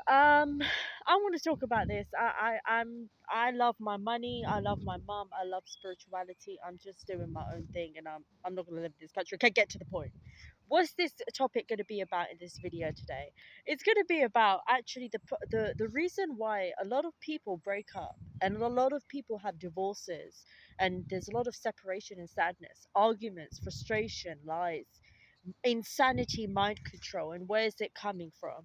Um, I want to talk about this. I love my money. I love my mum. I love spirituality. I'm just doing my own thing, and I'm not gonna live in this country. Okay, get to the point. What's this topic going to be about in this video today? It's going to be about actually the reason why a lot of people break up and a lot of people have divorces, and there's a lot of separation and sadness, arguments, frustration, lies, insanity, mind control, and where is it coming from?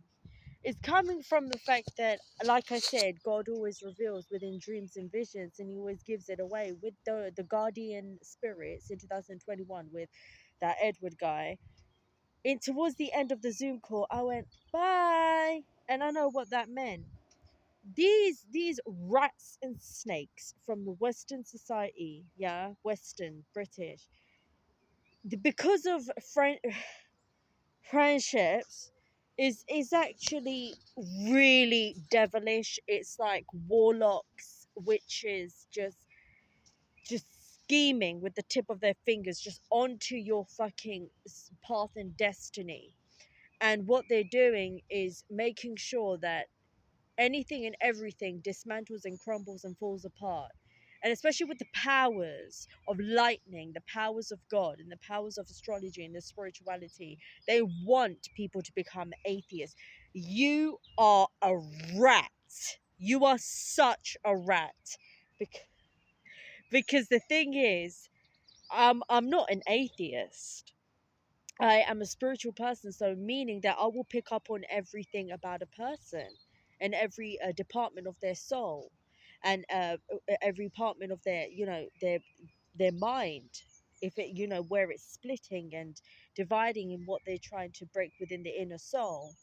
It's coming from the fact that, like I said, God always reveals within dreams and visions, and He always gives it away with the guardian spirits in 2021 with that Edward guy. And towards the end of the Zoom call, I went bye, and I know what that meant. These rats and snakes from the Western society, yeah, Western British, because of friendships is actually really devilish. It's like warlocks, witches, just scheming with the tip of their fingers just onto your fucking path and destiny. And what they're doing is making sure that anything and everything dismantles and crumbles and falls apart. And especially with the powers of lightning, the powers of God, and the powers of astrology and the spirituality, they want people to become atheists. You are a rat. You are such a rat. Bec- Because the thing is, I'm not an atheist. I am a spiritual person, so meaning that I will pick up on everything about a person and every department of their soul, and every department of their, their mind. If it, where it's splitting and dividing in what they're trying to break within the inner soul.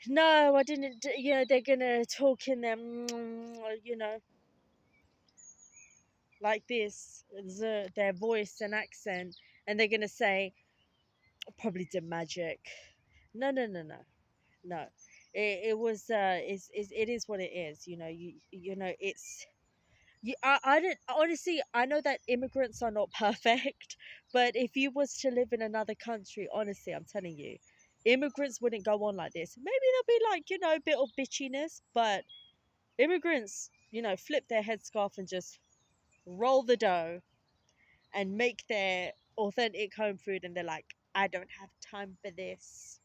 No, I didn't. They're gonna talk in them, like this, their voice and accent, and they're gonna say probably did magic. No, no, no, no. No, it was it is what it is. It's I don't honestly. I know that immigrants are not perfect, but if you was to live in another country, honestly, I'm telling you, immigrants wouldn't go on like this. Maybe there'll be like, a bit of bitchiness, but immigrants, flip their headscarf and just roll the dough and make their authentic home food, and they're like, I don't have time for this.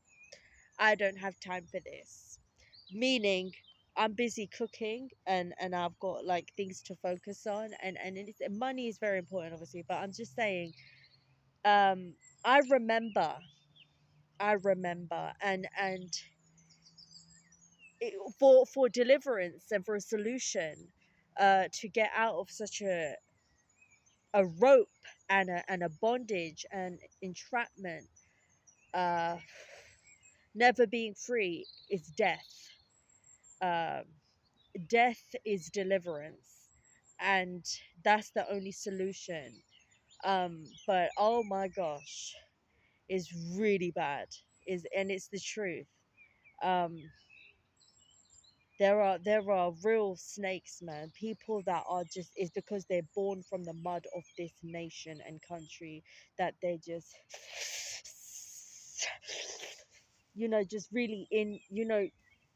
I don't have time for this. Meaning, I'm busy cooking, and I've got like things to focus on, and money is very important, obviously. But I'm just saying, um, I remember, and for deliverance and for a solution, to get out of such a rope and a bondage and entrapment, uh, never being free is death. Um, Death is deliverance, and that's the only solution. But oh my gosh, is really bad. Is and it's the truth. Um, there are real snakes, man. People that are just is because they're born from the mud of this nation and country, that they just just really in,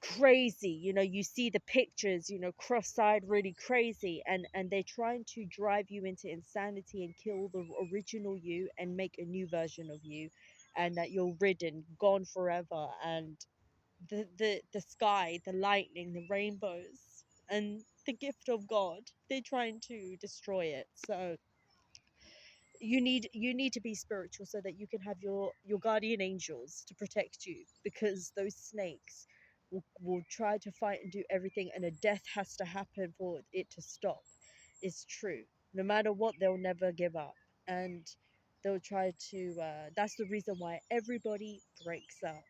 crazy. You see the pictures, cross-eyed, really crazy, and they're trying to drive you into insanity and kill the original you and make a new version of you, and that you're ridden, gone forever, and the sky, the lightning, the rainbows, and the gift of God, they're trying to destroy it. So you need to be spiritual so that you can have your guardian angels to protect you, because those snakes will try to fight and do everything, and a death has to happen for it to stop. It's true. No matter what, they'll never give up, and they'll try to that's the reason why everybody breaks up.